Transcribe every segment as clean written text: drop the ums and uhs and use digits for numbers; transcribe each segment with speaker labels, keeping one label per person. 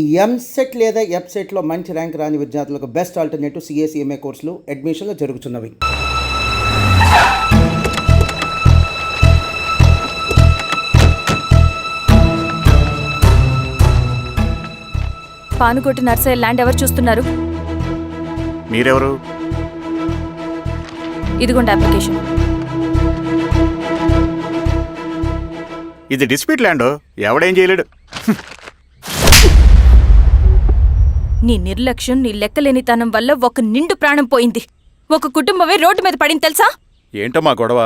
Speaker 1: ఈ ఎంసెట్ లేదా ఎఫ్సెట్లో మంచి ర్యాంక్ రాని విద్యార్థులకు బెస్ట్ ఆల్టర్నేటివ్ సిఎస్ఈఎంఏ కోర్సులు అడ్మిషన్లు జరుగుతున్నవి.
Speaker 2: పానుకోటి నర్సయ్య ల్యాండ్ ఎవరు చూస్తున్నారు?
Speaker 3: మీరెవరు?
Speaker 2: ఇదిగోండి అప్లికేషన్.
Speaker 3: ఇది డిస్ప్యూట్ ల్యాండ్, ఎవడేం చేయలేడు.
Speaker 2: నీ నిర్లక్ష్యం, నీ లెక్కలేనితనం వల్ల ఒక నిండు ప్రాణం పోయింది. ఒక కుటుంబమే రోడ్డు మీద పడింది తెలుసా?
Speaker 3: ఏంటో మా గొడవ?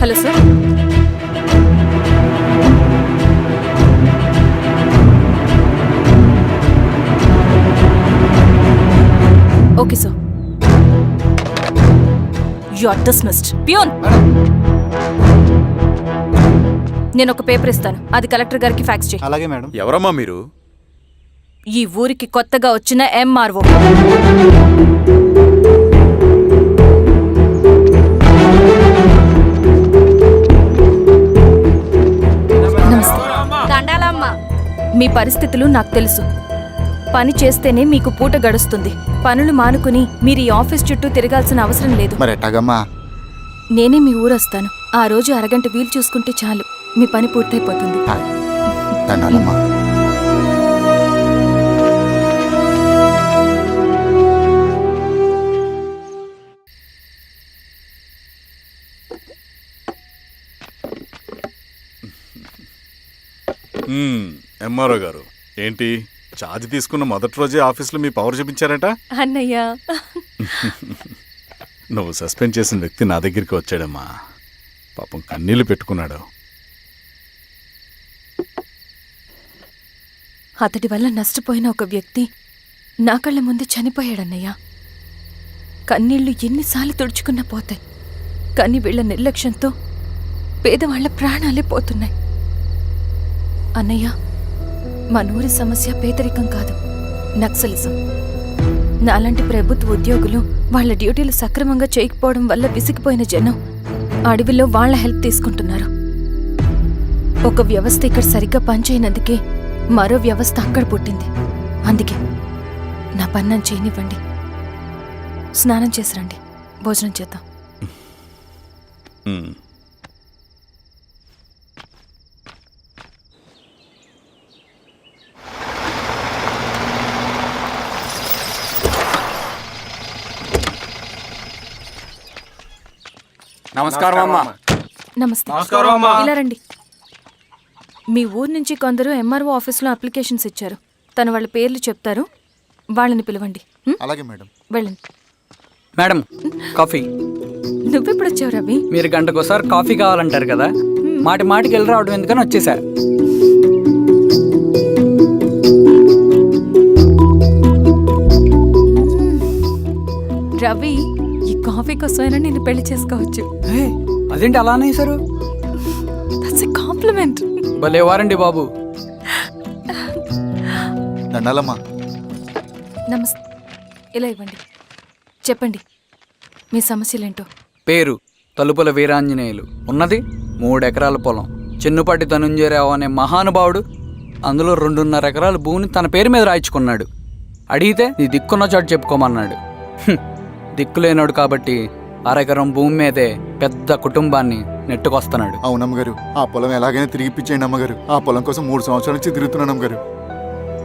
Speaker 2: Hello sir. Okay sir. You are dismissed. Peon, నేను ఒక పేపర్ ఇస్తాను, అది కలెక్టర్ గారికి ఫ్యాక్స్ చేయి.
Speaker 4: అలాగే మేడం.
Speaker 3: ఎవరమ్మా మీరు?
Speaker 2: ఈ ఊరికి కొత్తగా వచ్చిన ఎంఆర్ఓ. మీ పరిస్థితులు నాకు తెలుసు. పని చేస్తేనే మీకు పూట గడుస్తుంది. పనులు మానుకుని మీరు ఈ ఆఫీస్ చుట్టూ తిరగాల్సిన అవసరం లేదు.
Speaker 4: మరి ఎట్టాగమ్మా?
Speaker 2: నేనే మీ ఊరొస్తాను. ఆ రోజు అరగంట వీలు చూసుకుంటే చాలు, మీ పని పూర్తయిపోతుంది.
Speaker 4: దండాలమ్మా.
Speaker 3: ఎంఆర్ఓ గారు, ఏంటి ఛార్జ్ తీసుకున్న మొదటి రోజే ఆఫీస్లో మీ పవర్ చూపించారట?
Speaker 2: అన్నయ్య,
Speaker 3: నువ్వు సస్పెండ్ చేసిన వ్యక్తి నా దగ్గరికి వచ్చాడమ్మా. పాపం కన్నీళ్లు పెట్టుకున్నాడు.
Speaker 2: అతడి వల్ల నష్టపోయిన ఒక వ్యక్తి నా కళ్ళ ముందు చనిపోయాడన్నయ్య. కన్నీళ్లు ఎన్నిసార్లు తుడుచుకున్నా పోతాయి, కానీ వీళ్ల నిర్లక్ష్యంతో పేదవాళ్ల ప్రాణాలే పోతున్నాయి. అన్నయ్య, మా నూరి సమస్య పేదరికం కాదు, నక్సలిజం. నాలాంటి ప్రభుత్వ ఉద్యోగులు వాళ్ల డ్యూటీలు సక్రమంగా చేయకపోవడం వల్ల విసిగిపోయిన జనం అడవిలో వాళ్ల హెల్ప్ తీసుకుంటున్నారు. ఒక వ్యవస్థ ఇక్కడ సరిగ్గా పనిచేయనందుకే మరో వ్యవస్థ అక్కడ పుట్టింది. అందుకే నా పన్నం చేయనివ్వండి. స్నానం చేసిరండి, భోజనం చేద్దాం.
Speaker 5: నమస్కారం అమ్మా.
Speaker 2: నమస్తే. ఇలా రండి. మీ ఊరు నుంచి కొందరు ఎంఆర్ఓ ఆఫీస్లో అప్లికేషన్స్ ఇచ్చారు. తను వాళ్ళ పేర్లు చెప్తారు, వాళ్ళని పిలవండి.
Speaker 4: అలాగే మేడం.
Speaker 2: వెళ్ళండి.
Speaker 5: Madam, coffee.
Speaker 2: నువ్వెప్పుడు వచ్చావు రవి?
Speaker 5: మీరు గంటకోసారి కాఫీ కావాలంటారు కదా, మాటి మాటికి వెళ్ళి రావడం ఎందుకని వచ్చేసా.
Speaker 2: రవి, ఈ కాఫీ కోసమైనా నేను పెళ్లి చేసుకోవచ్చు.
Speaker 5: అదేంటి అలా అనేసారు?
Speaker 2: That's a compliment.
Speaker 5: భలే వారండి బాబు.
Speaker 4: దండాలమ్మా.
Speaker 2: నమస్తే. ఇలా ఇవ్వండి. చెప్పండి మీ సమస్యలేంటో.
Speaker 5: పేరు తలుపుల వీరాంజనేయులు. ఉన్నది 3 ఎకరాల పొలం. చిన్నుపాటి ధనుంజయరావు అనే మహానుభావుడు అందులో 2.5 ఎకరాల భూమిని తన పేరు మీద రాయించుకున్నాడు. అడిగితే నీ దిక్కున్న చోటు చెప్పుకోమన్నాడు. దిక్కులేనాడు కాబట్టి 1/2 ఎకరం భూమి మీదే పెద్ద కుటుంబాన్ని నెట్టుకొస్తున్నాడు.
Speaker 4: అవునమ్మగారు, ఆ పొలం ఎలాగైనా తిరిగి ఇప్పించేయండి అమ్మగారు. ఆ పొలం కోసం 3 సంవత్సరాల నుంచి తిరుగుతున్నాను అమ్మగారు.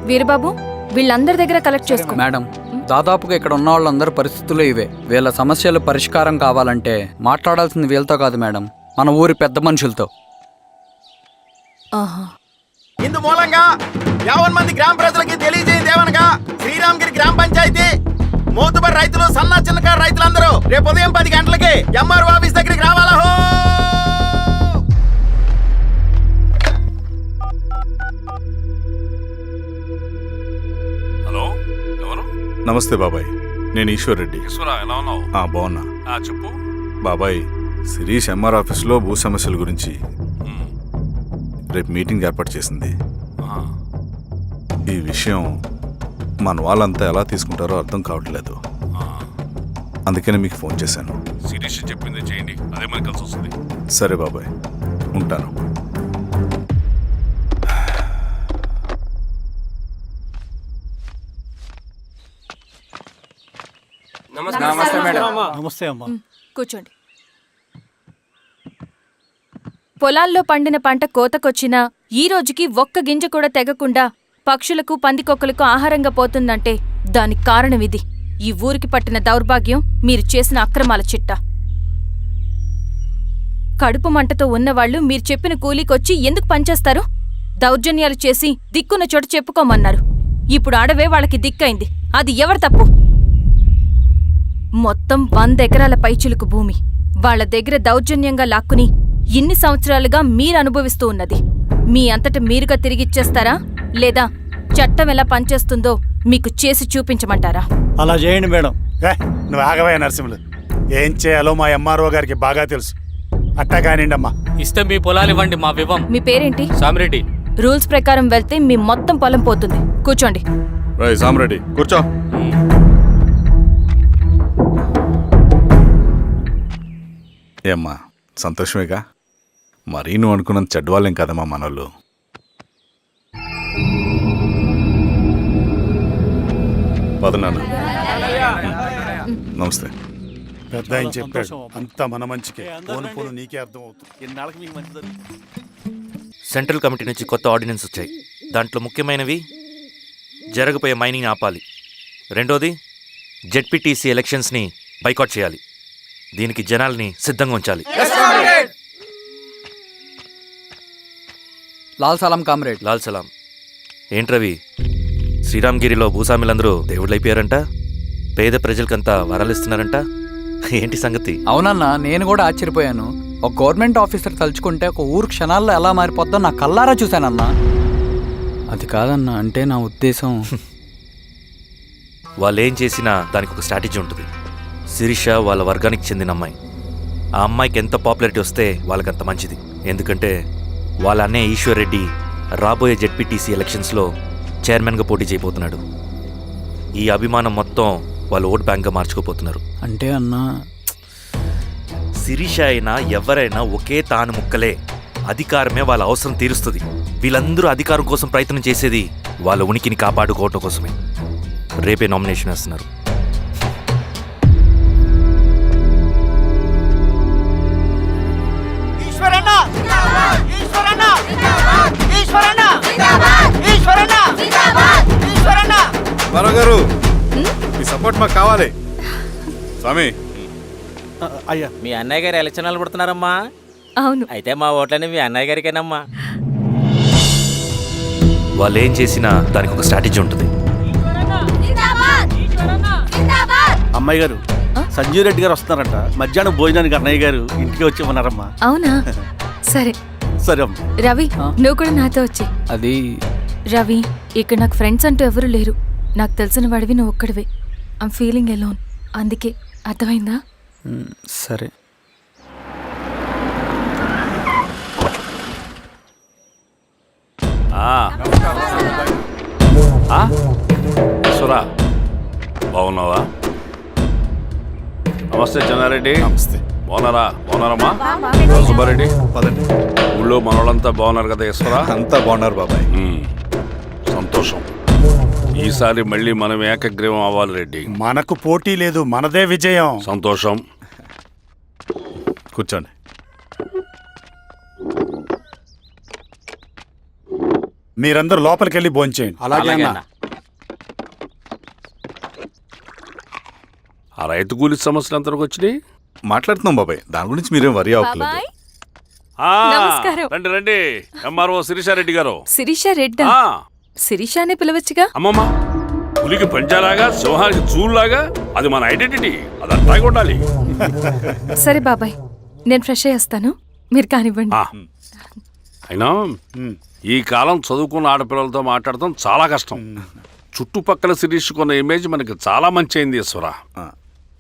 Speaker 2: వీరబాబు, వీళ్ళందరి దగ్గర కలెక్ట్ చేసుకో.
Speaker 5: మేడం, దాదాపుగా ఇక్కడ ఉన్న వాళ్ళందరి పరిస్థితులు ఇవే. వీళ్ళ సమస్యలు పరిష్కారం కావాలంటే మాట్లాడాల్సింది వీళ్ళతో కాదు మేడం, మన ఊరి పెద్ద మనుషులతో.
Speaker 6: ఇందు మూలంగా 50 మంది గ్రామ ప్రజలకి తెలియజేయదేవనగా శ్రీరామగిరి గ్రామ పంచాయతీ మోతుబరి రైతులు, సన్న చిన్నకారు రైతులందరూ రేపు ఉదయం 10 గంటలకి ఎంఆర్ఓ ఆఫీస్ దగ్గరికి రావాలా.
Speaker 3: హలో, ఎవరు? నమస్తే బాబాయ్, నేను ఈశ్వర్ రెడ్డి.
Speaker 7: ఎలా ఉన్నావు?
Speaker 3: బాగున్నా.
Speaker 7: చెప్పు
Speaker 3: బాబాయ్, శిరీష్ ఎంఆర్ ఆఫీస్లో భూ సమస్యల గురించి రేపు మీటింగ్ ఏర్పాటు చేసింది. ఈ విషయం మన వాళ్ళంతా ఎలా తీసుకుంటారో అర్థం కావట్లేదు. అందుకనే మీకు ఫోన్ చేశాను.
Speaker 7: శిరీష్ చెప్పింది చేయండి, అదే మనకు కలిసి వస్తుంది.
Speaker 3: సరే బాబాయ్, ఉంటాను.
Speaker 5: నమస్తే మేడం.
Speaker 8: నమస్తే అమ్మా.
Speaker 2: కూర్చోండి. పొలాల్లో పండిన పంట కోతకొచ్చినా ఈ రోజుకి ఒక్క గింజ కూడా తెగకుండా పక్షులకు పందికొక్కలకు ఆహారంగా పోతుందంటే దానికి కారణమిది. ఈ ఊరికి పట్టిన దౌర్భాగ్యం మీరు చేసిన అక్రమాల చిట్టా. కడుపు మంటతో ఉన్నవాళ్లు మీరు చెప్పిన కూలీకొచ్చి ఎందుకు పనిచేస్తారు? దౌర్జన్యాలు చేసి దిక్కున్న చోట చెప్పుకోమన్నారు. ఇప్పుడు అడవే వాళ్ళకి దిక్కైంది. అది ఎవరి తప్పు? మొత్తం 100 ఎకరాల పైచిలుకు భూమి వాళ్ల దగ్గర దౌర్జన్యంగా లాక్కుని ఇన్ని సంవత్సరాలుగా మీరు అనుభవిస్తూ ఉన్నది. మీ అంతట మీరుగా తిరిగిచ్చేస్తారా, లేదా చట్టం ఎలా పనిచేస్తుందో మీకు చేసి చూపించమంటారా?
Speaker 8: అలా చేయండి మేడం. నువ్వు ఆగవయ్య నరసింహులు. ఏం చేయాలో మా ఎంఆర్ఓ గారికి బాగా తెలుసు. అట్టా కానివ్వండి అమ్మా.
Speaker 9: ఇస్తే మీ పొలాలు ఇవ్వండి, మా వివం.
Speaker 2: మీ పేరేంటి?
Speaker 9: సామిరెడ్డి.
Speaker 2: రూల్స్ ప్రకారం వెళ్తే మీ మొత్తం పొలం పోతుంది. కూర్చోండి.
Speaker 3: సామరెడ్డి కూర్చో. ఏమ్మా సంతోషమేగా? మరీ నువ్వు అనుకున్నంత చెడ్డవాళ్ళేం కదమ్మా మనోళ్ళు. పదనాన్న. నమస్తే.
Speaker 8: పెద్ద ఆయన చెప్పాడు, అంతా మన మంచికే. పోను పోను నీకే అర్థం అవుతుంది.
Speaker 9: ఎన్నాళ్ళకి మీకు మంచి జరుగుతుంది.
Speaker 10: సెంట్రల్ కమిటీ నుంచి కొత్త ఆర్డినెన్స్ వచ్చాయి. దాంట్లో ముఖ్యమైనవి జరగబోయే మైనింగ్ ఆపాలి, రెండోది జెడ్పీటీసీ ఎలక్షన్స్ని బైకాట్ చేయాలి, దీనికి జనాల్ని సిద్ధంగా ఉంచాలి.
Speaker 5: లాల్ సలాం కామ్రేడ్.
Speaker 10: లాల్ సలాం. ఏంట్రవి, శ్రీరామ్గిరిలో భూస్వాములందరూ దేవుళ్ళైపోయారంట, పేద ప్రజలకంతా వరాలిస్తున్నారంట, ఏంటి సంగతి?
Speaker 5: అవునన్నా, నేను కూడా ఆశ్చర్యపోయాను. ఒక గవర్నమెంట్ ఆఫీసర్ తలుచుకుంటే ఒక ఊరు క్షణాల్లో ఎలా మారిపోద్దో నా కల్లారా చూశానన్నా. అది కాదన్నా, అంటే నా ఉద్దేశం
Speaker 10: వాళ్ళు ఏం చేసినా దానికి ఒక స్ట్రాటజీ ఉంటుంది. శిరీష వాళ్ళ వర్గానికి చెందిన అమ్మాయి. ఆ అమ్మాయికి ఎంత పాపులారిటీ వస్తే వాళ్ళకంత మంచిది. ఎందుకంటే వాళ్ళ అన్నయ్య ఈశ్వర్ రెడ్డి రాబోయే జెడ్పీటీసీ ఎలక్షన్స్లో చైర్మన్గా పోటీ చేయబోతున్నాడు. ఈ అభిమానం మొత్తం వాళ్ళు ఓట్ బ్యాంక్గా మార్చుకోపోతున్నారు.
Speaker 5: అంటే అన్నా,
Speaker 10: శిరీష అయినా ఎవరైనా ఒకే తాను ముక్కలే. అధికారమే వాళ్ళ అవసరం తీరుస్తుంది. వీళ్ళందరూ అధికారం కోసం ప్రయత్నం చేసేది వాళ్ళ ఉనికిని కాపాడుకోవటం కోసమే. రేపే నామినేషన్ వేస్తున్నారు.
Speaker 3: గారు మీ సపోర్ట్ మాకు కావాలి. స్వామి,
Speaker 8: అయ్యా,
Speaker 9: మీ అన్నయ్య గారు ఎలక్షన్లు పడుతున్నారమ్మా.
Speaker 2: అవును.
Speaker 9: అయితే మా ఓట్లని మీ అన్నయ్య గారికేనమ్మా.
Speaker 10: వాళ్ళు ఏం చేసినా దానికి ఒక స్ట్రాటజీ ఉంటుంది.
Speaker 8: అమ్మాయి గారు, సంజీవ్ రెడ్డి గారు వస్తున్నారంట. మధ్యాహ్నం భోజనానికి అన్నయ్య గారు ఇంటికి వచ్చి ఉన్నారమ్మా.
Speaker 2: అవునా? సరే
Speaker 8: సరే అమ్మా.
Speaker 2: రవి, నువ్వు కూడా నాతో వచ్చి.
Speaker 5: అది
Speaker 2: రవి, ఇక్కడ నాకు ఫ్రెండ్స్ అంటూ ఎవరూ లేరు. నాకు తెలిసిన వాడివి నువ్వు ఒక్కడివే. I'm feeling alone. అందుకే, అర్థమైందా?
Speaker 5: సరే.
Speaker 7: సురా, బాగున్నావా? నమస్తే చెన్నారెడ్డి.
Speaker 3: నమస్తే.
Speaker 7: బాగున్నారమ్మా? సుబ్బారెడ్డి,
Speaker 3: పదండి.
Speaker 7: ఊళ్ళో మనోళ్ళంతా బాగున్నారు కదా ఈశ్వరా?
Speaker 3: అంతా బాగున్నారు బాబాయ్.
Speaker 7: సంతోషం. ఈసారి మళ్ళీ మనం ఏకగ్రీవం అవ్వాలి రెడ్డి.
Speaker 8: మనకు పోటీ లేదు, మనదే విజయం.
Speaker 7: సంతోషం.
Speaker 3: కూర్చోండి.
Speaker 8: మీరందరూ లోపలికి వెళ్ళి భోంచేయండి.
Speaker 7: అలాగే అన్న. ఆ రైతు కూలి సమస్యలు ఎంతవరకు వచ్చినాయి?
Speaker 3: మాట్లాడుతున్నాం బాబాయ్, దాని గురించి మీరేం వరి అవ్వట్లేదు.
Speaker 2: బాబాయ్,
Speaker 7: ఆ,
Speaker 2: నమస్కారం.
Speaker 7: రండి రండి. ఎంఆర్ఓ శిరీషారెడ్డి గారు.
Speaker 2: శిరీష రెడ్డా?
Speaker 7: ఆ,
Speaker 2: శిరీష అనే పిలవచ్చుగా.
Speaker 7: అమ్మమ్మ, పులికి పంచాలాగా సింహానికి చూలాగా అది మన ఐడెంటిటీ, అదంతా ఉండాలి.
Speaker 2: సరే బాబాయ్, నేను ఫ్రెష్ అయ్యేస్తాను, మీరు కానివ్వండి.
Speaker 7: ఆ, అయినా ఈ కాలం చదువుకున్న ఆడపిల్లలతో మాట్లాడటం చాలా కష్టం. చుట్టుపక్కల శిరీషుకున్న ఇమేజ్ మనకి చాలా మంచి అయింది ఈశ్వర.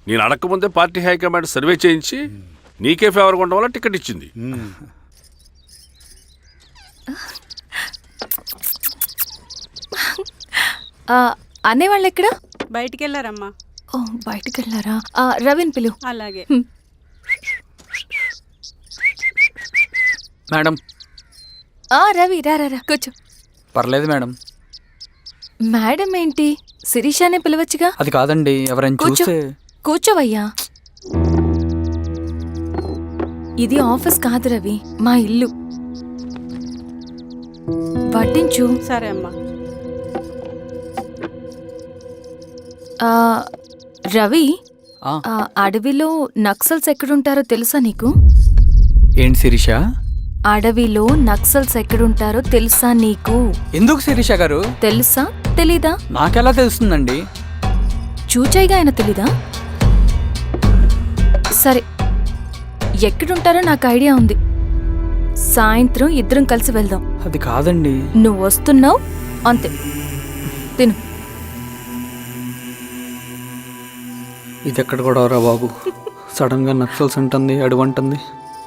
Speaker 7: నేను అడగకముందే పార్టీ హైకమాండ్ సర్వే చేయించి నీకే ఫేవర్గా ఉండడం వల్ల టికెట్ ఇచ్చింది.
Speaker 2: అనేవాళ్ళు ఎక్కడ?
Speaker 11: బయటికి వెళ్ళారమ్మా.
Speaker 2: ఓ బయటికి వెళ్ళారా? రవిని పిలు.
Speaker 11: అలాగే.
Speaker 5: మేడం.
Speaker 2: రవి రా రా రా, కూర్చో.
Speaker 5: పర్లేదు మేడం.
Speaker 2: మేడం ఏంటి, శిరీషానే పిలవచ్చుగా.
Speaker 5: అది కాదండి, ఎవరైనా
Speaker 2: కూర్చో.
Speaker 5: చూస్తే.
Speaker 2: కూర్చోవయ్యా. ఇది ఆఫీస్ కాదు రవి, మా ఇల్లు. వడ్డించు.
Speaker 11: సరే అమ్మా.
Speaker 2: రవి,
Speaker 5: ఆ,
Speaker 2: అడవిలో నక్సల్స్ ఎక్కడుంటారో తెలుసా నీకు?
Speaker 5: ఏంటి శిరీష?
Speaker 2: అడవిలో నక్సల్స్ ఎక్కడుంటారో తెలుసా నీకు?
Speaker 5: ఎందుకు శిరీష గారు?
Speaker 2: తెలుసా తెలీదా?
Speaker 5: నాకెలా తెలుస్తుందండి?
Speaker 2: చూచాయిగా ఆయన తెలీదా? సరే, ఎక్కడుంటారో నాకు ఐడియా ఉంది. సాయంత్రం ఇద్దరం కలిసి వెళ్దాం.
Speaker 5: అది కాదండి.
Speaker 2: నువ్వు వస్తున్నావు అంతే, తిను.
Speaker 5: ఇది ఎక్కడ కూడా రా బాబు, సడన్ గా నక్సల్స్ అంటుంది, అడువంటుంది.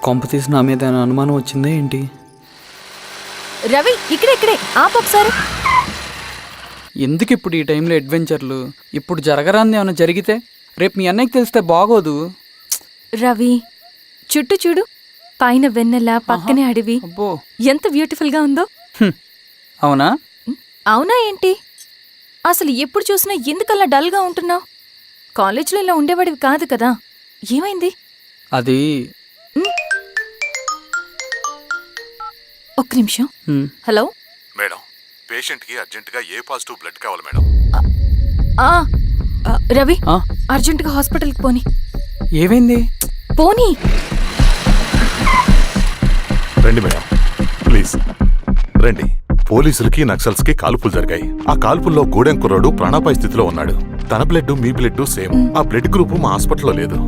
Speaker 5: కొంప తీసి నా మీద ఏమైనా అనుమానం వచ్చిందే ఏంటి?
Speaker 2: రవి ఇక్కడే ఆపొకసారి.
Speaker 5: ఎందుకు ఇప్పుడు ఈ టైంలో అడ్వెంచర్లు? ఇప్పుడు జరగరాంది ఏమైనా జరిగితే రేపు మీ అన్నయ్యకి తెలిస్తే బాగోదు.
Speaker 2: రవి, చుట్టూ చూడు, పైన వెన్నెల, పక్కనే అడవి.
Speaker 5: అబ్బో,
Speaker 2: ఎంత బ్యూటిఫుల్ గా ఉందో.
Speaker 5: అవునా?
Speaker 2: అవునా ఏంటి? అసలు ఎప్పుడు చూసినా ఎందుకలా డల్ గా ఉంటున్నావు? కాలేజీలో ఇలా ఉండేవాడివి కాదు కదా, ఏమైంది?
Speaker 5: అది
Speaker 2: ఒక్క నిమిషం. హలో
Speaker 3: మేడం, పేషెంట్కి అర్జెంటుగా ఏ పాజిటివ్ బ్లడ్ కావాలి మేడం.
Speaker 2: రవి,
Speaker 5: ఆ?
Speaker 2: అర్జెంటుగా హాస్పిటల్కి పోనీ.
Speaker 5: ఏమైంది?
Speaker 2: పోనీ.
Speaker 3: రండి మేడం, ప్లీజ్ రండి. పోలీసులకి నక్సల్స్కి కాల్పులు జరిగాయి. ఆ కాల్పుల్లో గూడెం కుర్రాడు ప్రాణాపాయ స్థితిలో ఉన్నాడు. తన బ్లడ్ మీ బ్లడ్ సేమ్. ఆ బ్లడ్ గ్రూప్ మా హాస్పిటల్లో లేదు,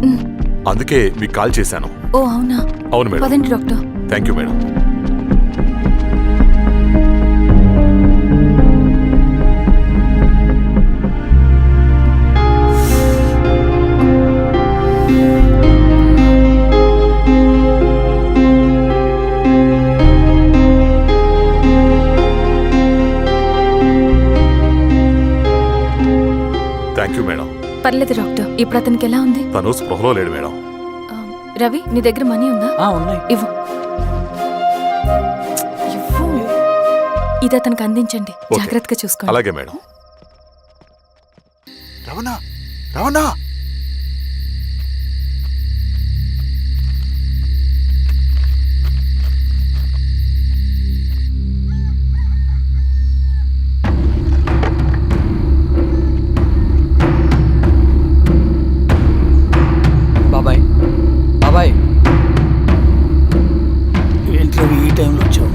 Speaker 3: అందుకే మీకు కాల్ చేశాను.
Speaker 2: ఓ అవునా?
Speaker 3: అవును మేడం.
Speaker 2: పదండి doctor.
Speaker 3: Thank you madam. Thank you madam.
Speaker 2: పర్లేదు డాక్టర్, ఇప్పుడు అతనికి ఎలా ఉంది?
Speaker 3: తను స్పృహలో లేడు మేడం.
Speaker 2: రవి, నీ దగ్గర మనీ ఉందా?
Speaker 5: ఉన్నాయి.
Speaker 2: ఇవ్వు. ఇది అతనికి అందించండి,
Speaker 3: ఓకే.
Speaker 2: జాగ్రత్తగా చూసుకోండి.
Speaker 3: అలాగే మేడం. రవణ, రవణ.
Speaker 5: బాబాయ్, బాబాయ్.
Speaker 8: ఏంట్లో ఈ టైంలో వచ్చావు?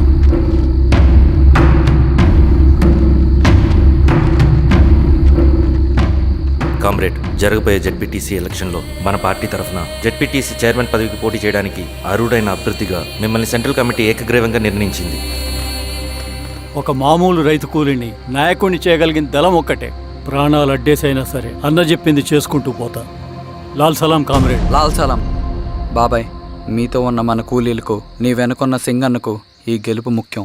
Speaker 10: కామ్రేడ్, జరగబోయే జెడ్పీటీసీ ఎలక్షన్లో మన పార్టీ తరఫున జెడ్పీటీసీ చైర్మన్ పదవికి పోటీ చేయడానికి అర్హుడైన అభ్యర్థిగా మిమ్మల్ని సెంట్రల్ కమిటీ ఏకగ్రీవంగా నిర్ణయించింది.
Speaker 12: ఒక మామూలు రైతు కూలిని నాయకుడిని చేయగలిగిన దళం ఒక్కటే. ప్రాణాలు అడ్డేసైనా సరే అన్న చెప్పింది చేసుకుంటూ పోతా. లాల్ సలాం కామ్రేడ్.
Speaker 5: లాల్ సలాం. బాబాయ్, మీతో ఉన్న మన కూలీలకు, నీ వెనుకున్న సింగన్నకు ఈ గెలుపు ముఖ్యం.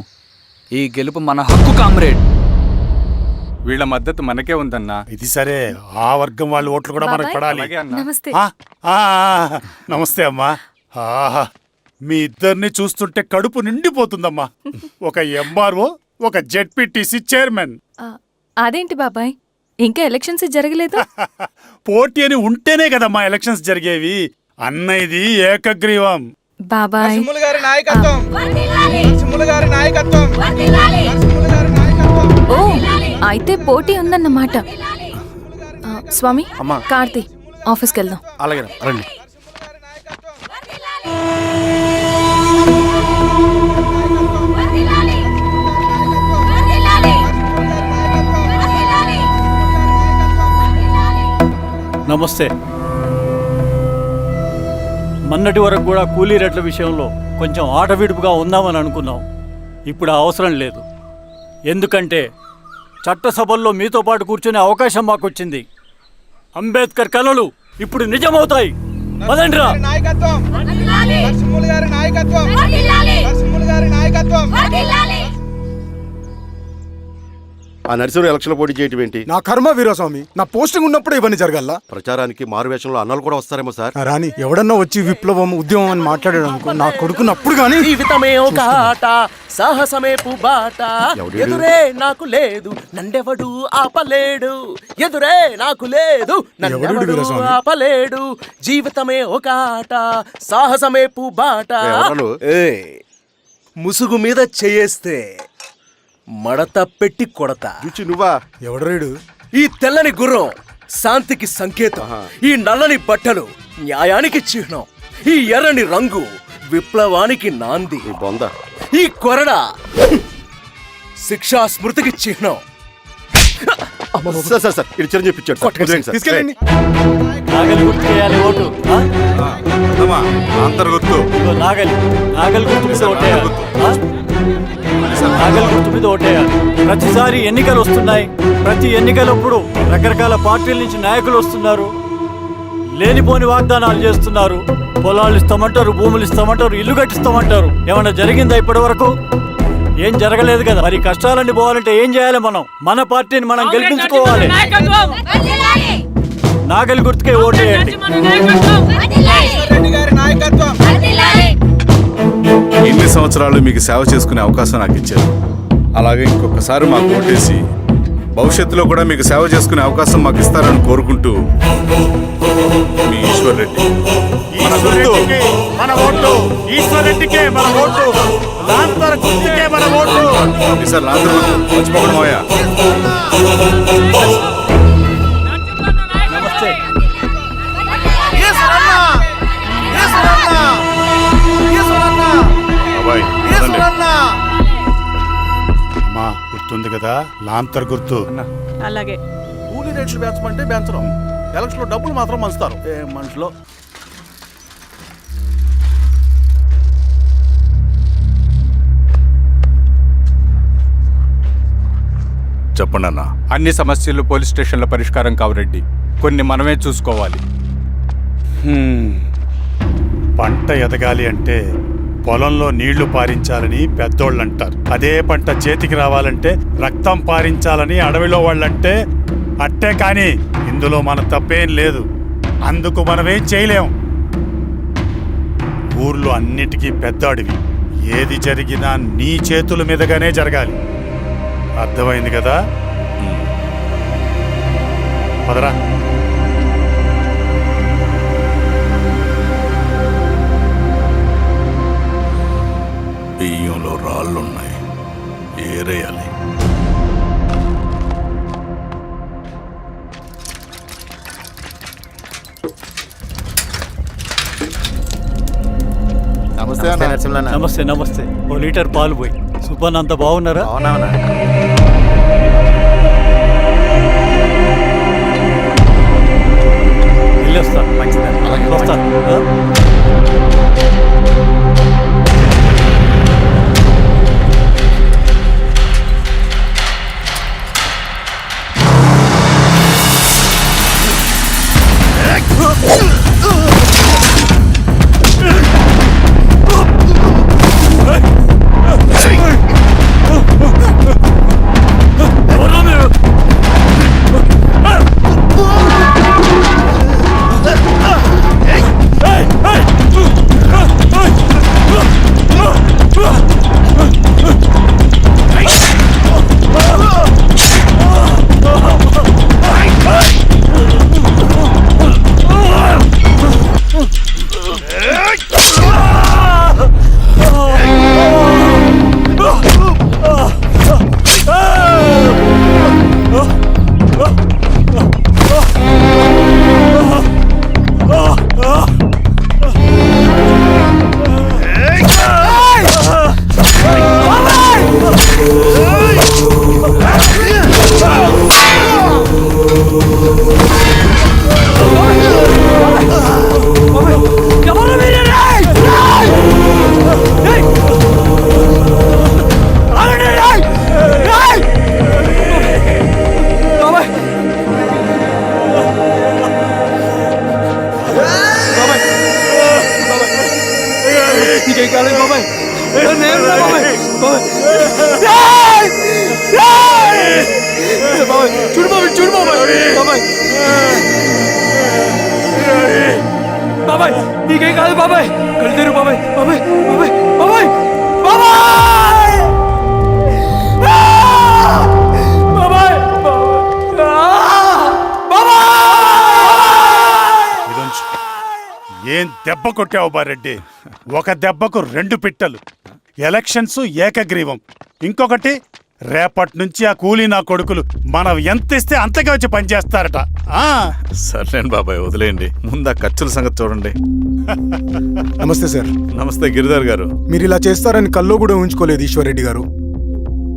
Speaker 5: ఈ గెలుపు మన హక్కు కామ్రేడ్.
Speaker 12: వీళ్ళ మద్దతు మనకే ఉందన్నా.
Speaker 8: ఇది సరే, ఆ వర్గం వాళ్ళ ఓట్లు కూడా మనకు పడాలి.
Speaker 2: నమస్తే.
Speaker 8: నమస్తే అమ్మా. ఆహా, మీ ఇద్దరిని చూస్తుంటే కడుపు నిండిపోతుందమ్మా. ఒక ఎంఆర్ఓ, ఒక జెడ్పీటీసీ చైర్మన్.
Speaker 2: అదేంటి బాబాయ్, ఇంకా ఎలక్షన్స్ జరగలేదు?
Speaker 8: పోటీ అని ఉంటేనే కదమ్మా ఎలక్షన్స్ జరిగేవి. అన్నయ్యది ఏకగ్రీవం.
Speaker 2: బాబాయ్, ఓ అయితే పోటీ ఉందన్నమాట. స్వామి, కార్తీ, ఆఫీస్కి వెళ్దాం.
Speaker 8: అలాగే రండి.
Speaker 12: నమస్తే. మొన్నటి వరకు కూడా కూలీ రేట్ల విషయంలో కొంచెం ఆటవిడుపుగా ఉందామని అనుకున్నాం. ఇప్పుడు ఆ అవసరం లేదు. ఎందుకంటే చట్టసభల్లో మీతో పాటు కూర్చునే అవకాశం మాకు వచ్చింది. అంబేద్కర్ కలలు ఇప్పుడు నిజమవుతాయి. పదండ్రా.
Speaker 6: ఆ నర్సరీ ఎలక్షన్ పోటీ చేయటం ఏంటి?
Speaker 8: నా కర్మ వీరస్వామి, నా పోస్టింగ్ ఉన్నప్పుడు ఇవన్నీ జరగాల.
Speaker 6: ప్రచారానికి మారువేషంలో అన్నలు కూడా వస్తారేమో సార్.
Speaker 8: రాని ఎవడన్నా వచ్చి విప్లవం ఉద్యమం అని మాట్లాడాడు అనుకో, నా కొడుకున్నప్పుడు గానీ
Speaker 9: జీవితమే ఒక ఆట, సాహసమే పుబాట, ఎదురే నాకు లేదు నన్నెవడు ఆపలేడు, ఎదురే నాకు లేదు నన్నెవడు ఆపలేడు, జీవితమే ఒక ఆట, సాహసమే పుబాట. ముసుగు మీద చేయేస్తే మడత పెట్టి కొడతా.
Speaker 6: నువ్వా?
Speaker 8: ఎవడరేడు?
Speaker 9: ఈ తెల్లని గుర్రం శాంతికి సంకేతం, ఈ నల్లని బట్టలు న్యాయానికి చిహ్నం, ఈ ఎర్రని రంగు విప్లవానికి నాంది, ఈ కొరడ శిక్షా స్మృతికి చిహ్నం.
Speaker 6: సార్ ఇది చిరంజీవి పిచ్చాడు.
Speaker 8: తీసుకెళ్ళండి.
Speaker 12: నాగలి గుర్తు చేయాలి ఓటు. ఇదిగో నాగలి గుర్తు మీద ఓటేయాలి. నాగలి గుర్తు మీద ఓటేయాలి. ప్రతిసారి ఎన్నికలు వస్తున్నాయి. ప్రతి ఎన్నికలప్పుడు రకరకాల పార్టీల నుంచి నాయకులు వస్తున్నారు, లేనిపోని వాగ్దానాలు చేస్తున్నారు. పొలాలు ఇస్తామంటారు, భూములు ఇస్తామంటారు, ఇల్లు కట్టిస్తామంటారు. ఏమన్నా జరిగిందా ఇప్పటి వరకు? ఏం జరగలేదు కదా. మరి కష్టాలన్నీ పోవాలంటే ఏం చేయాలి? మనం మన పార్టీని మనం గెలిపించుకోవాలి. నాగలి గుర్తుకే ఓటేయండి.
Speaker 11: ఇన్ని సంవత్సరాలు మీకు సేవ చేసుకునే అవకాశం నాకు ఇచ్చారు. అలాగే ఇంకొకసారి మాకు ఓటేసి భవిష్యత్తులో కూడా మీకు సేవ చేసుకునే అవకాశం మాకు ఇస్తారని కోరుకుంటూ మీ ఈశ్వర్ రెడ్డి.
Speaker 8: మన ఓటు ఈశ్వర్ రెడ్డికే, మన ఓటు లాంతర్ గుర్తుకే, మన ఓటు.
Speaker 11: సార్ లాంతర్ మర్చిపోకడం అయ్యా.
Speaker 12: నమస్తే.
Speaker 8: అమ్మా గుర్తుంది కదా, లాంతర్ గుర్తు.
Speaker 2: అలాగే
Speaker 6: కూలీ రేట్లు పెంచమంటే పెంచడం, ఎలక్షన్ లో డబ్బులు మాత్రం మంచుతారు. ఏ మనుషులో
Speaker 11: చెప్పండి అన్న.
Speaker 13: అన్ని సమస్యలు పోలీస్ స్టేషన్లో పరిష్కారం కావు రెడ్డి, కొన్ని మనమే చూసుకోవాలి.
Speaker 8: పంట ఎదగాలి అంటే పొలంలో నీళ్లు పారించాలని పెద్దోళ్ళు అంటారు. అదే పంట చేతికి రావాలంటే రక్తం పారించాలని అడవిలో వాళ్ళంటే అట్టే. కానీ ఇందులో మన తప్పేం లేదు, అందుకు మనమేం చేయలేం. ఊర్లో అన్నిటికీ పెద్ద అడవి, ఏది జరిగినా నీ చేతుల మీదగానే జరగాలి. అర్థమైంది కదా? పదరా.
Speaker 11: బియ్యంలో రాళ్ళున్నాయి, ఏరేయాలి.
Speaker 12: నమస్తే. నమస్తే. ఓ లీటర్ పాలు పోయి. సుబ్బన్ అంత బాగున్నారా? వెళ్ళొస్తాను. వస్తాను.
Speaker 9: బాబాయ్ చూడు బాబాయ్ చూడు బాబాయ్ బాబాయ్ బాబాయ్ నీకేం కాదు బాబాయ్ కళ్ళు తెరు బాబాయ్ బాబాయ్ బాబాయ్ బాబాయ్ బాబాయ్ బాబాయ్
Speaker 8: ఇదొంచు. ఏం దెబ్బ కొట్టావు బారెడ్డి? ఒక దెబ్బకు 2 పిట్టలు. ఎలక్షన్స్ ఏకగ్రీవం. ఇంకొకటి, రేపటి నుంచి ఆ కూలీ నా కొడుకులు మనం ఎంత ఇస్తే అంతగా వచ్చి పనిచేస్తారట.
Speaker 11: సర్లేండి బాబాయ్, వదిలేయండి. ముందు ఆ ఖర్చుల సంగతి చూడండి.
Speaker 14: నమస్తే సార్.
Speaker 11: నమస్తే గిరిధర్ గారు.
Speaker 14: మీరు ఇలా చేస్తారని కల్లో కూడా ఉంచుకోలేదు ఈశ్వర్రెడ్డి గారు.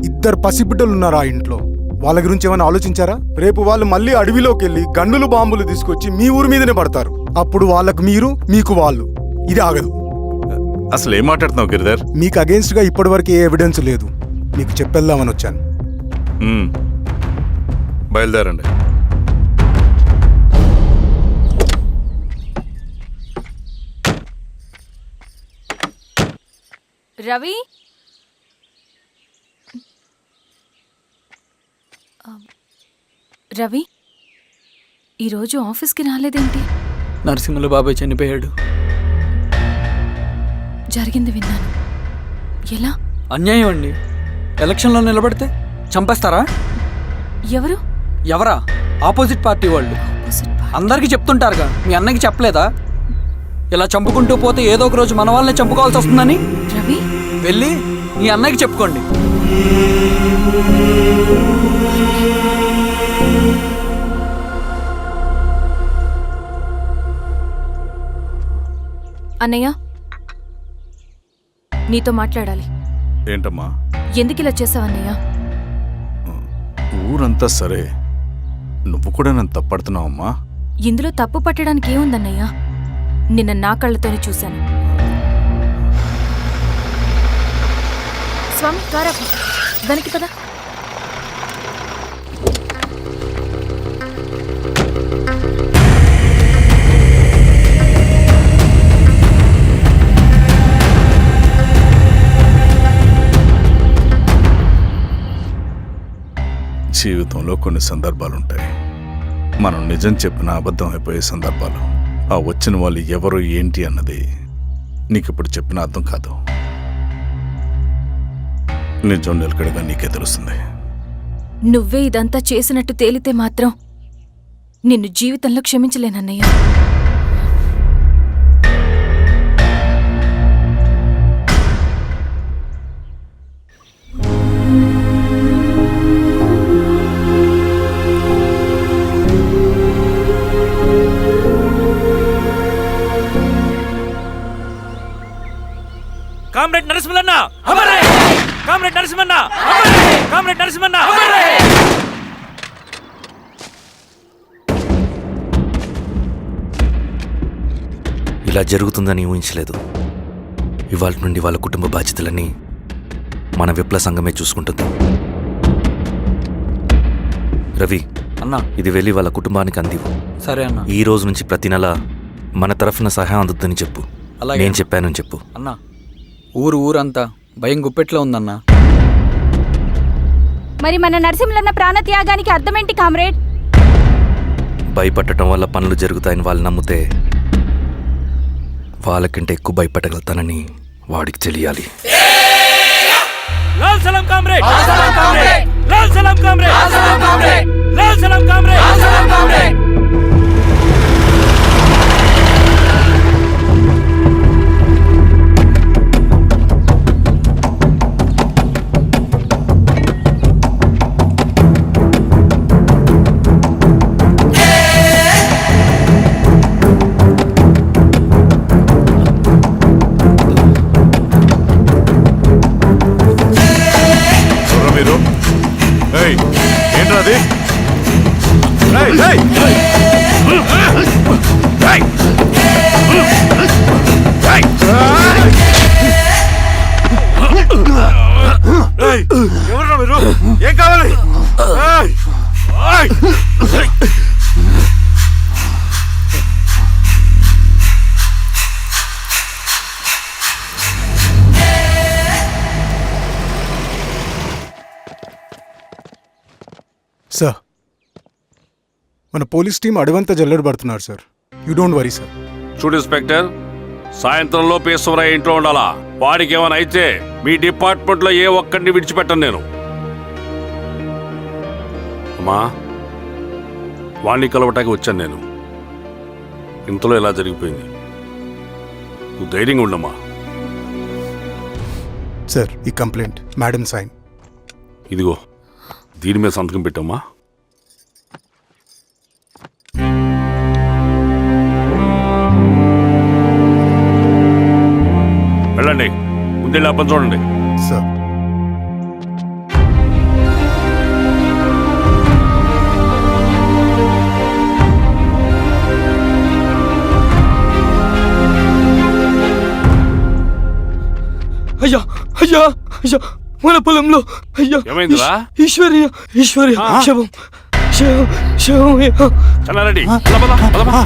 Speaker 14: 2 పసిబిడ్డలు ఉన్నారు ఆ ఇంట్లో. వాళ్ళ గురించి ఏమైనా ఆలోచించారా? రేపు వాళ్ళు మళ్ళీ అడవిలోకి వెళ్ళి గన్నులు బాంబులు తీసుకొచ్చి మీ ఊరి మీదనే పడతారు. అప్పుడు వాళ్ళకు మీరు, మీకు వాళ్ళు. ఇది ఆగదు.
Speaker 11: అసలు ఏం మాట్లాడుతున్నావు గిరిధర్?
Speaker 14: మీకు అగేన్స్ట్ గా ఇప్పటివరకు ఏ ఎవిడెన్స్ లేదు. మీకు చెప్పేద్దామని వచ్చాను.
Speaker 11: బయలుదేరండి.
Speaker 2: రవి, రవి ఈరోజు ఆఫీస్కి రాలేదేంటి?
Speaker 5: నరసింహుల బాబాయ్ చనిపోయాడు.
Speaker 2: జరిగింది విన్నాను. ఎలా?
Speaker 5: అన్యాయం అండి. ఎలక్షన్లో నిలబడితే చంపేస్తారా?
Speaker 2: ఎవరు?
Speaker 5: ఎవరా? ఆపోజిట్ పార్టీ వాళ్ళు. అందరికీ చెప్తుంటారుగా, మీ అన్నకి చెప్పలేదా? ఇలా చంపుకుంటూ పోతే ఏదో ఒక రోజు మన వాళ్ళని చంపుకోవాల్సి వస్తుందని.
Speaker 2: రవి,
Speaker 5: వెళ్ళి మీ అన్నకి చెప్పుకోండి.
Speaker 2: అన్నయ్య, నీతో మాట్లాడాలి.
Speaker 11: ఏంటమ్మా?
Speaker 2: ఎందుకు ఇలా చేసావన్నయ్య?
Speaker 11: ఊరంతా సరే, నువ్వు కూడా నన్ను తప్పడుతున్నావమ్మా.
Speaker 2: ఇందులో తప్పు పట్టడానికి ఏముందన్నయ్య? నిన్న నా కళ్ళతోనే చూశాను. స్వామి, త్వరగా దానికి పద.
Speaker 11: జీవితంలో కొన్ని సందర్భాలుంటాయి. మనం నిజం చెప్పిన అబద్ధం అయిపోయే సందర్భాలు. ఆ వచ్చిన వాళ్ళు ఎవరు ఏంటి అన్నది నీకిప్పుడు చెప్పిన అర్థం కాదు. నిజం నిలకడగా నీకే తెలుస్తుంది.
Speaker 2: నువ్వే ఇదంతా చేసినట్టు తేలితే మాత్రం నిన్ను జీవితంలో క్షమించలేనన్నయ్య.
Speaker 10: కామ్రేడ్ నరసింహన్న అమరే! కామ్రేడ్ నరసింహన్న అమరే! కామ్రేడ్ నరసింహన్న అమరే! ఇలా జరుగుతుందని ఊహించలేదు. ఇవాళ నుండి వాళ్ళ కుటుంబ బాధ్యతలన్నీ మన విప్లవ సంఘమే చూసుకుంటుంది. రవి
Speaker 5: అన్నా,
Speaker 10: ఇది వెళ్ళి వాళ్ళ కుటుంబానికి అందివు.
Speaker 5: సరే అన్న.
Speaker 10: ఈ రోజు నుంచి ప్రతి నెల మన తరఫున సహాయం అందుతుందని చెప్పు.
Speaker 5: అలాగే.
Speaker 10: నేను చెప్పానని చెప్పు.
Speaker 5: అన్నా, ఊరంతా భయం గుప్పెట్లో ఉందన్నా.
Speaker 2: మరి మన నరసింహులన్న ప్రాణత్యాగానికి అర్థమేంటి కామ్రేడ్?
Speaker 10: భయపడటం వల్ల పనులు జరుగుతాయని వాళ్ళు నమ్మితే వాళ్ళకంటే ఎక్కువ భయపడగలుగుతానని వాడికి తెలియాలి. లాల్ సలాం కామ్రేడ్! లాల్ సలాం కామ్రేడ్! లాల్ సలాం కామ్రేడ్! లాల్ సలాం కామ్రేడ్! లాల్ సలాం కామ్రేడ్! లాల్ సలాం కామ్రేడ్!
Speaker 11: ఏంట్రాది? ఎవర్రా మీరు? ఏం కావాలి?
Speaker 14: సార్ మన పోలీస్ టీం అడవంతా జల్లెడ పడుతున్నారు sir. You don't worry sir.
Speaker 7: చూడు ఇన్స్పెక్టర్, సాయంత్రంలో పేశ్వరయ్య ఇంట్లో ఉండాలా. వాడికి ఏమైనా అయితే మీ డిపార్ట్మెంట్లో ఏ ఒక్కడిని విడిచిపెట్టను నేను. అమ్మా, వాణ్ణి కలవటానికి వచ్చాను నేను. ఇంతలో ఇలా జరిగిపోయింది. నువ్వు ధైర్యంగా ఉండమ్మా.
Speaker 14: సార్ ఈ కంప్లైంట్ మేడం సైన్.
Speaker 7: ఇదిగో దీని మీద సంతకం పెట్టమ్మా. వెళ్ళండి, ముందెళ్ళి అప్పని చూడండి.
Speaker 14: సార్
Speaker 9: అయ్యా అయ్యా అయ్యా, మన పొలంలో అయ్యా
Speaker 7: ఏమైందిరా?
Speaker 9: ఈశ్వర్య శవం శవం శవం.
Speaker 7: చెన్నారెడ్డి, పద.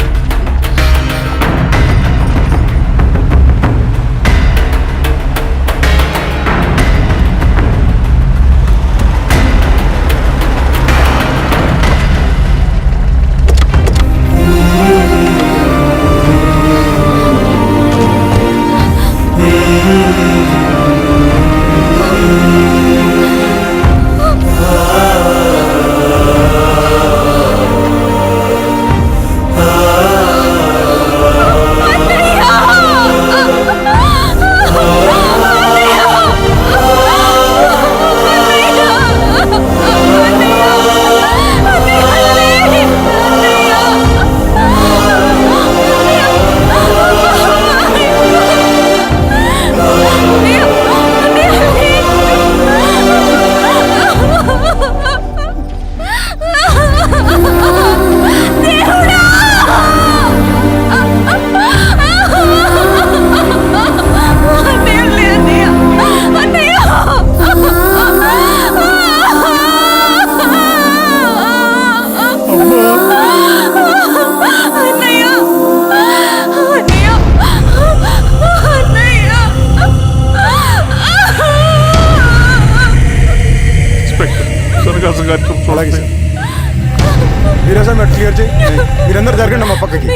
Speaker 14: అలాగే సార్. మీరే సార్ క్లియర్ చేయి. మీరందరూ జరగండి మా పక్కకి.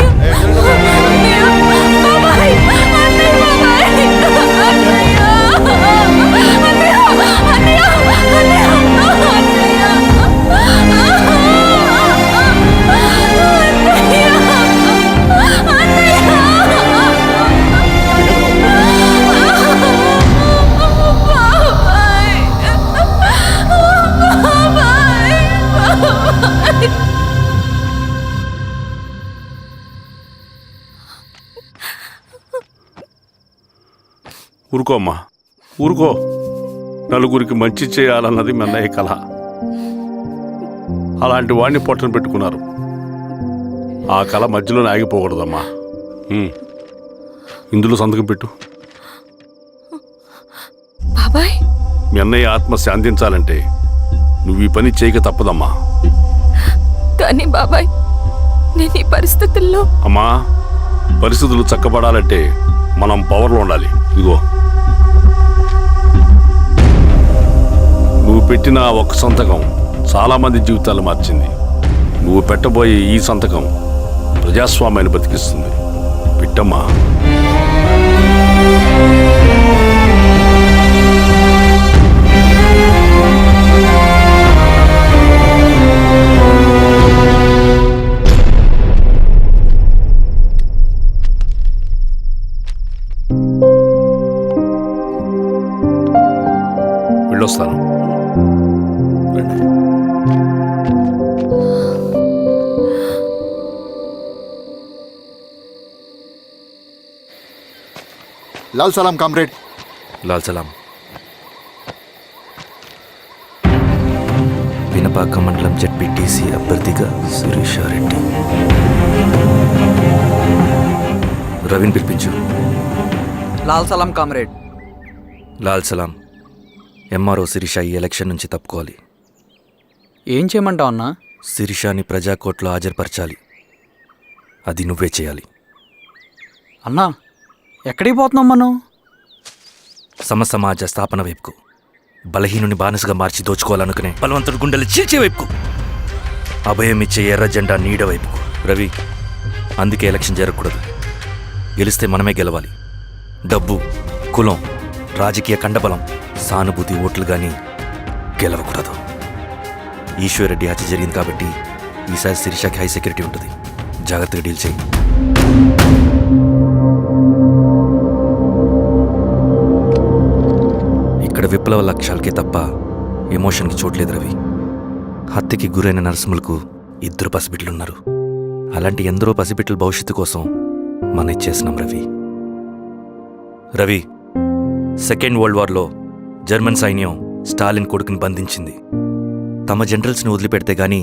Speaker 7: ఊరుకో అమ్మా, ఊరుకో. నలుగురికి మంచి చేయాలన్నది మీ అన్నయ్య కళ. అలాంటి వాడిని పొట్టన పెట్టుకున్నారు. ఆ కళ మధ్యలోనే ఆగిపోకూడదమ్మా. ఇందులో సంతకం పెట్టు.
Speaker 2: బాబాయ్,
Speaker 7: మీ అన్నయ్య ఆత్మ శాంతించాలంటే నువ్వు ఈ పని చేయక తప్పదమ్మా.
Speaker 2: కానీ బాబాయ్, నేను ఈ పరిస్థితుల్లో.
Speaker 7: అమ్మా, పరిస్థితులు చక్కబడాలంటే మనం పవర్లో ఉండాలి. ఇదిగో నువ్వు పెట్టిన ఒక్క సంతకం చాలా మంది జీవితాలు మార్చింది. నువ్వు పెట్టబోయే ఈ సంతకం ప్రజాస్వామ్యాన్ని బతికిస్తుంది. పెట్టమ్మా. వెళ్ళొస్తాను.
Speaker 4: లాల్ సలాం కామ్రేడ్.
Speaker 10: లాల్ సలాం. వినపాక మండలం జెడ్పీటీసీ అభ్యర్థిగా శిరీషారెడ్డి. రవిని పిలిపించు.
Speaker 5: లాల్ సలాం కామ్రేడ్.
Speaker 10: లాల్ సలాం. ఎంఆర్ఓ శిరీష ఈ ఎలక్షన్ నుంచి తప్పుకోవాలి.
Speaker 5: ఏం చేయమంటావు అన్నా?
Speaker 10: శిరీషాని ప్రజాకోర్టులో హాజరుపరచాలి. అది నువ్వే చేయాలి.
Speaker 5: అన్నా, ఎక్కడికి పోతున్నాం మనం?
Speaker 10: సమసమాజ స్థాపన వైపుకు. బలహీనుని బానిసగా మార్చి దోచుకోవాలనుకునే బలవంతుడి గుండెలు చీల్చే వైపుకు. అభయం ఇచ్చే ఎర్ర జెండా నీడ వైపుకు. రవి, అందుకే ఎలక్షన్ జరగకూడదు. గెలిస్తే మనమే గెలవాలి. డబ్బు, కులం, రాజకీయ కండబలం, సానుభూతి ఓట్లు కానీ గెలవకూడదు. ఈశ్వర్రెడ్డి హత్య జరిగింది కాబట్టి ఈసారి శిరీషకి హై సెక్యూరిటీ ఉంటుంది. జాగ్రత్తగా డీల్ చేయి. ఇక్కడ విప్లవ లక్ష్యాలకే తప్ప ఎమోషన్కి చోట్లేదు రవి. హత్యకి గురైన నరసింహులకు 2 పసిబిడ్డలున్నారు. అలాంటి ఎందరో పసిబిడ్డల భవిష్యత్తు కోసం మనం ఇచ్చేసినాం రవి. రవి, సెకండ్ వరల్డ్ వార్లో జర్మన్ సైన్యం స్టాలిన్ కొడుకుని బంధించింది. తమ జనరల్స్ని వదిలిపెడితే గాని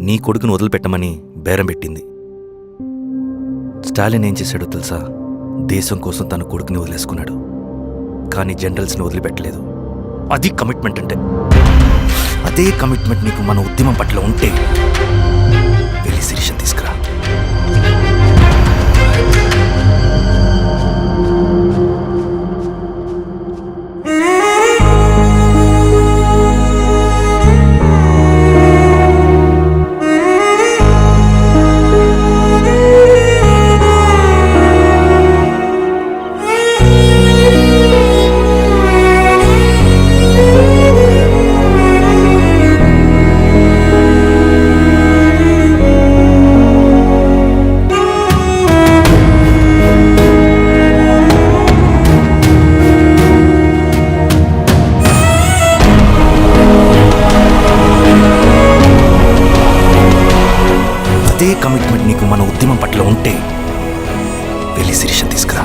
Speaker 10: నీ కొడుకుని వదిలిపెట్టమని బేరం పెట్టింది. స్టాలిన్ ఏం చేశాడో తెలుసా? దేశం కోసం తన కొడుకుని వదిలేసుకున్నాడు. కానీ జనరల్స్ని వదిలిపెట్టలేదు. అది కమిట్మెంట్ అంటే. అదే కమిట్మెంట్ నీకు మన ఉద్యమం పట్ల ఉంటే వెళ్ళి శిరీషను తీసుకురా. అదే కమిట్మెంట్ నీకు మన ఉద్యమం పట్ల ఉంటే వెళ్ళి శిరీషను తీసుకురా.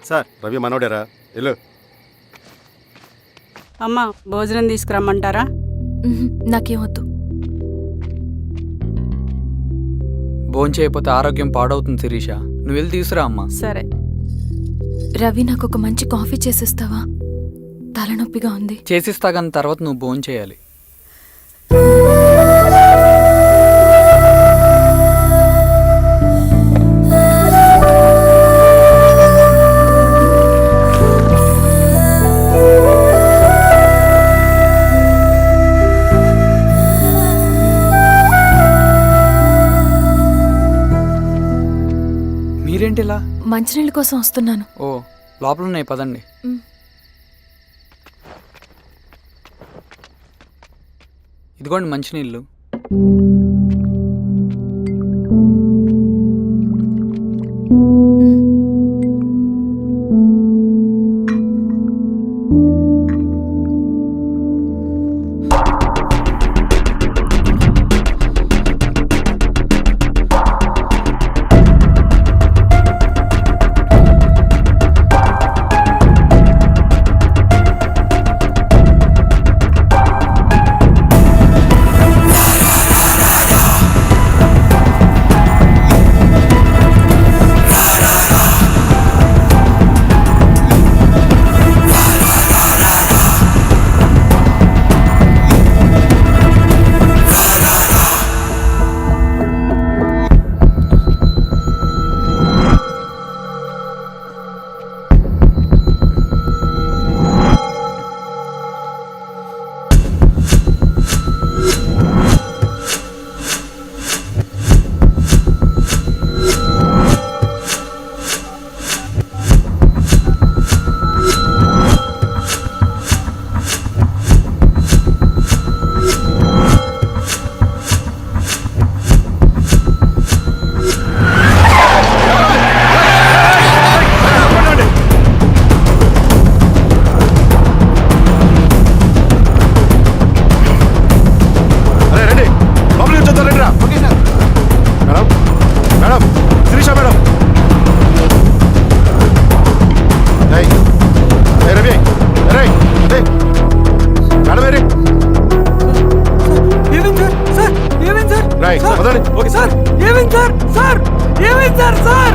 Speaker 11: సార్, రవి మనోడేరా? వెళ్ళు.
Speaker 15: అమ్మా, భోజనం తీసుకురమ్మంటారా?
Speaker 2: నాకేమొద్దు.
Speaker 5: భోంచేయకపోతే ఆరోగ్యం పాడవుతుంది శిరీష. నువ్వు వెళ్ళి తీసురా అమ్మా.
Speaker 15: సరే.
Speaker 2: రవి, నాకు ఒక మంచి కాఫీ చేసిస్తావా? తలనొప్పిగా ఉంది.
Speaker 5: చేసిస్తా కానీ తర్వాత నువ్వు భోంచేయాలి. మీరేంటిలా?
Speaker 2: మంచినీళ్ళ కోసం వస్తున్నాను.
Speaker 5: ఓ, లోపల ఉన్నాయి, పదండి. ఇదిగోండి మంచినీళ్ళు.
Speaker 11: సార్, ఏమైంది సార్? సార్, ఏమైంది సార్? సార్,